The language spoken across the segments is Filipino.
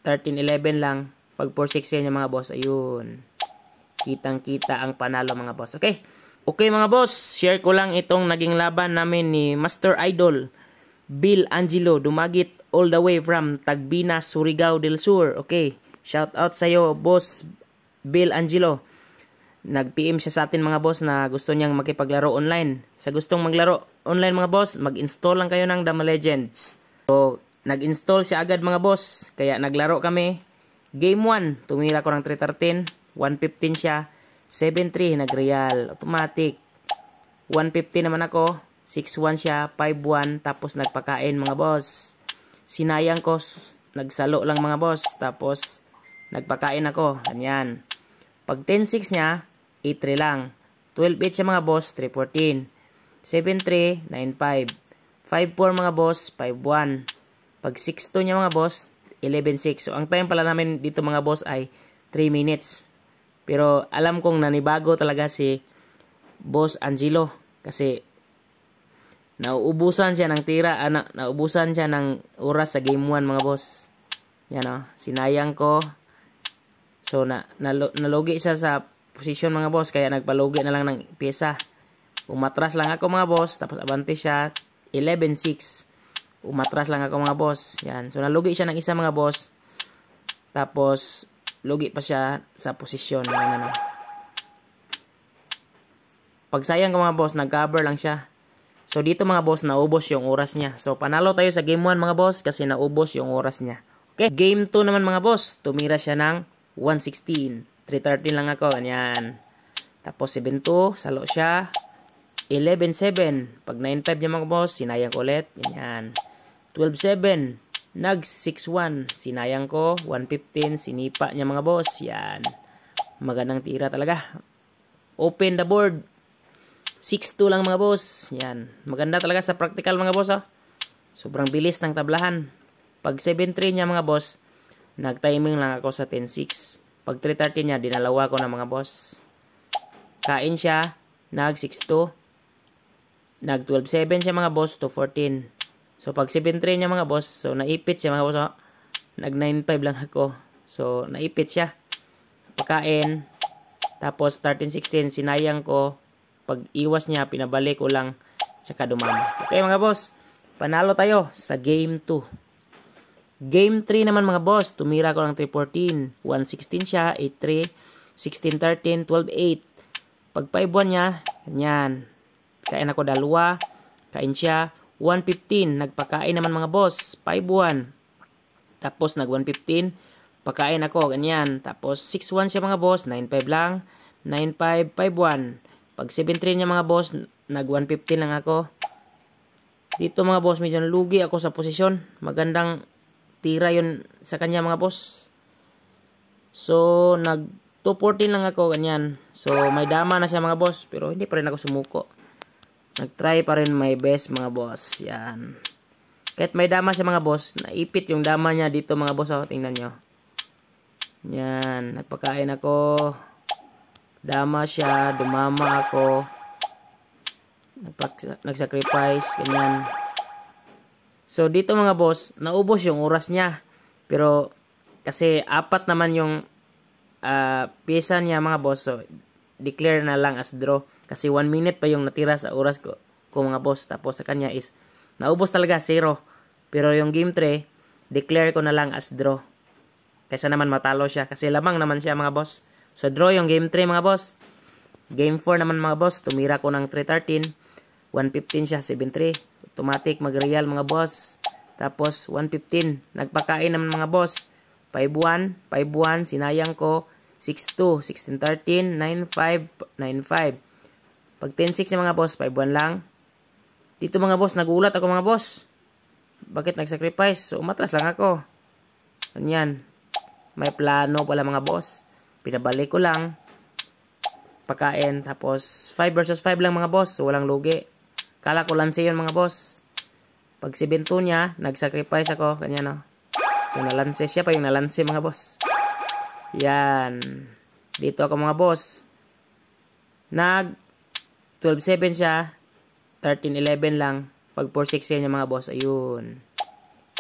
13-11 lang. Pag 4-6 niya mga boss, ayun. Kitang-kita ang panalo mga boss. Okay. Okay mga boss, share ko lang itong naging laban namin ni Master Idol Bill Angelo. Dumagit all the way from Tagbina, Surigao del Sur. Okay. Shout out sa iyo, boss Bill Angelo. Nag-PM siya sa atin mga boss na gusto niyang makipaglaro online. Sa gustong maglaro online mga boss, mag-install lang kayo ng Dama Legends. So, nag-install siya agad mga boss. Kaya naglaro kami. Game 1, tumira ko ng 313. 115 siya. 7-3, nag-real. Automatic. 150 naman ako. 6-1 siya. 5-1. Tapos nagpakain mga boss. Sinayang ko. Nagsalo lang mga boss. Tapos nagpakain ako. Ganyan. Pag 10-6 niya, 8-3 lang. 12-8 siya mga boss. 3-14. 7-3, 9-5. 5-4 mga boss. 5-1. Pag 6-2 niya mga boss, 11-6. So, ang time pala namin dito mga boss ay 3 minutes. Pero, alam kong nanibago talaga si Boss Angelo. Kasi, nauubusan siya ng tira. Nauubusan siya ng oras sa game 1 mga boss. Yan o. Sinayang ko. So, nalugi siya sa posisyon mga boss. Kaya, nagpalugi na lang ng pyesa. Umatras lang ako mga boss. Tapos, abante siya. 11-6. Umatras lang ako mga boss. Yan. So, nalugi siya ng isa mga boss. Tapos, lugi pa siya sa posisyon. Ano. Pag sayang ko mga boss, nag-cover lang siya. So, dito mga boss, naubos yung oras niya. So, panalo tayo sa game 1 mga boss kasi naubos yung oras niya. Okay. Game 2 naman mga boss. Tumira siya ng 116. 313 lang ako. Ganyan. Tapos, 7-2. Salo siya. 11-7. Pag 9-5 niya mga boss, sinayang ko ulit. Ganyan. 12-7. Nag 6-1. Sinayang ko. 115. Sinipa niya mga boss. Yan. Magandang tira talaga. Open the board. 6-2 lang mga boss. Yan. Maganda talaga sa practical mga boss. Oh. Sobrang bilis ng tablahan. Pag 7-3 niya mga boss, nag-timing lang ako sa 10-6. Pag 3-13 niya, dinalawa ko na mga boss. Kain siya. Nag 6-2. Nag 12-7 siya mga boss to 14. So, pag 7-3 niya mga boss, so, naipit siya mga boss. Oh. Nag 9-5 lang ako. So, naipit siya. Pagkain. Tapos, 13-16, sinayang ko. Pag iwas niya, pinabalik ko lang. Tsaka dumama. Okay mga boss. Panalo tayo sa game 2. Game 3 naman mga boss. Tumira ko ng 3-14. 116 siya. 8-3. 16-13. 12-8. Pag 5-1 niya, ganyan. Kain ako dalawa. Kain siya. 115. Nagpakain naman mga boss. 5-1. Tapos nag 115. Pakain ako. Ganyan. Tapos 6-1 siya mga boss. 9-5 lang. 9-5. 5-1. Pag 7-3 niya mga boss, nag 115 lang ako. Dito mga boss, medyo nalugi ako sa posisyon. Magandang tira yun sa kanya mga boss. So, nag 214 lang ako. Ganyan. So, may dama na siya mga boss. Pero hindi pa rin ako sumuko. Nag-try pa rin my best mga boss. Yan. Kahit may dama siya mga boss, naipit yung dama niya dito mga boss. Oh, tingnan nyo. Yan. Nagpakain ako. Dama siya. Dumama ako. Nag-sacrifice. Ganyan. So, dito mga boss, naubos yung oras niya. Pero, kasi apat naman yung pyesa niya mga boss. So, declare na lang as draw. Kasi 1 minute pa yung natira sa oras ko mga boss. Tapos sa kanya is, naubos talaga 0. Pero yung game 3, declare ko na lang as draw. Kaysa naman matalo siya. Kasi lamang naman siya mga boss. So draw yung game 3 mga boss. Game 4 naman mga boss. Tumira ko ng 313. 115 siya, 7-3. Automatic mag-real mga boss. Tapos 115. Nagpakain naman mga boss. 5-1. 5-1. Sinayang ko. 6-2. 16-13. 9-5. 9-5. Pag 10-6 yung mga boss, 5-1 lang. Dito mga boss, nagulat ako mga boss. Bakit nag-sacrifice? So, umatras lang ako. Ganyan. May plano pala mga boss. Pinabalik ko lang. Pagkain. Tapos, 5 versus 5 lang mga boss. So, walang lugi. Kala ko lanse yun mga boss. Pag 7-2 niya, nag-sacrifice ako. Ganyan o. So, nalanse. Siya pa yung nalanse mga boss. Yan. Dito ako mga boss. Nag 12-7 siya. 13-11 lang. Pag 4-6 niya mga boss. Ayun.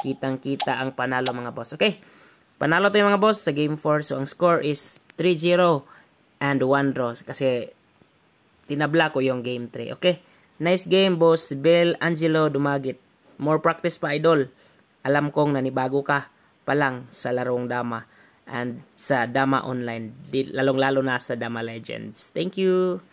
Kitang-kita ang panalo mga boss. Okay. Panalo tayo mga boss sa game 4. So ang score is 3-0 and 1 draw. Kasi tinabla ko yung game 3. Okay. Nice game boss. Bel Angelo Dumagit. More practice pa idol. Alam kong nanibago ka pa lang sa larong dama and sa Dama Online. Lalong-lalo na sa Dama Legends. Thank you.